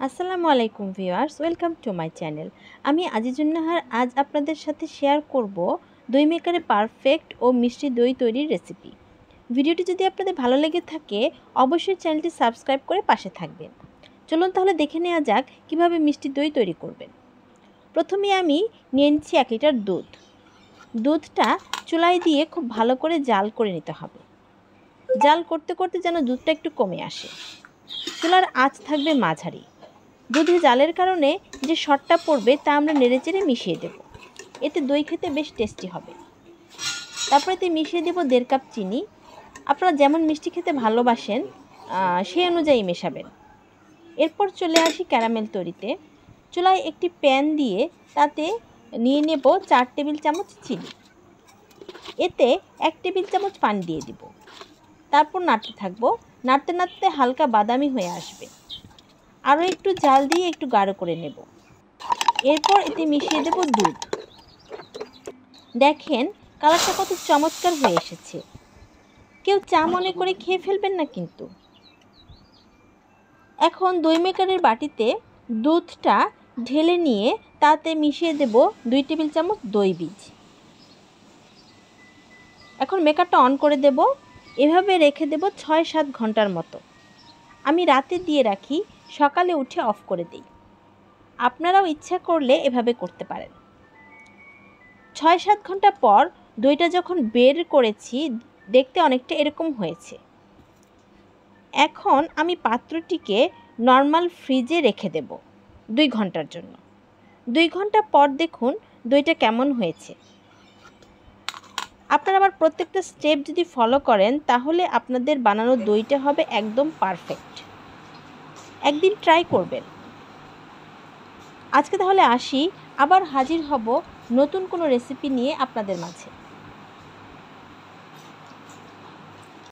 আসসালামু আলাইকুম viewers, welcome to my channel. আমি আজিজুন নাহার আজ আপনাদের সাথে শেয়ার করব দই মেকারে পারফেক্ট ও মিষ্টি দই তৈরির রেসিপি। ভিডিওটি যদি আপনাদের ভালো লেগে থাকে অবশ্যই চ্যানেলটি সাবস্ক্রাইব করে পাশে থাকবেন। চলুন তাহলে দেখে নেওয়া যাক কিভাবে মিষ্টি দই তৈরি করবেন। প্রথমে আমি নিয়ে নিচ্ছি 1 লিটার দুধ। দুধটা চুলায় দিয়ে খুব ভালো করে জাল করে নিতে হবে। জাল করতে করতে যেন দুধটা একটু কমে আসে। চুলার আঁচ থাকবে মাঝারি। দুধে জালের কারণে যে শর্টটা পড়বে তা আমরা নেড়েচেড়ে মিশিয়ে দেব। এতে দই খেতে বেশ টেস্টি হবে। তারপর এতে মিশিয়ে দেব 1.5 কাপ চিনি। আপনারা যেমন মিষ্টি খেতে ভালোবাসেন সেই অনুযায়ী মেশাবেন। এরপর চলে আসি ক্যারামেল তৈরিতে। চুলায় একটি প্যান দিয়ে তাতে নিয়ে নেব 4 টেবিল চামচ চিনি। এতে 1 টেবিল চামচ পানি দিয়ে দিব। তারপর নাড়তে থাকবো। নাড়তে নাড়তে হালকা বাদামি হয়ে আসবে। আরও একটু জাল দিয়ে একটু গাঢ় করে নেব। এরপর এতে মিশিয়ে দেব দুধ। দেখেন কালারটা কত চমৎকার হয়ে এসেছে। কেউ চা মনে করে খেয়ে ফেলবেন না কিন্তু। এখন দই মেকারের বাটিতে দুধটা ঢেলে নিয়ে তাতে মিশিয়ে দেব 2 টেবিল চামচ দই বীজ। এখন মেকারটা অন করে দেব। এভাবে রেখে দেব 6-7 ঘন্টার মতো। আমি রাতে দিয়ে রাখি, সকালে উঠে অফ করে দিই। আপনারাও ইচ্ছা করলে এভাবে করতে পারেন। 6-7 ঘন্টা পর দইটা যখন বের করেছি দেখতে অনেকটা এরকম হয়েছে। এখন আমি পাত্রটিকে নর্মাল ফ্রিজে রেখে দেব 2 ঘন্টার জন্য। 2 ঘন্টা পর দেখুন দইটা কেমন হয়েছে। আপনারা আবার প্রত্যেকটা স্টেপ যদি ফলো করেন তাহলে আপনাদের বানানো দইটা হবে একদম পারফেক্ট। একদিন ট্রাই করবেন। আজকে তাহলে আসি, আবার হাজির হব নতুন কোনো রেসিপি নিয়ে আপনাদের মাঝে।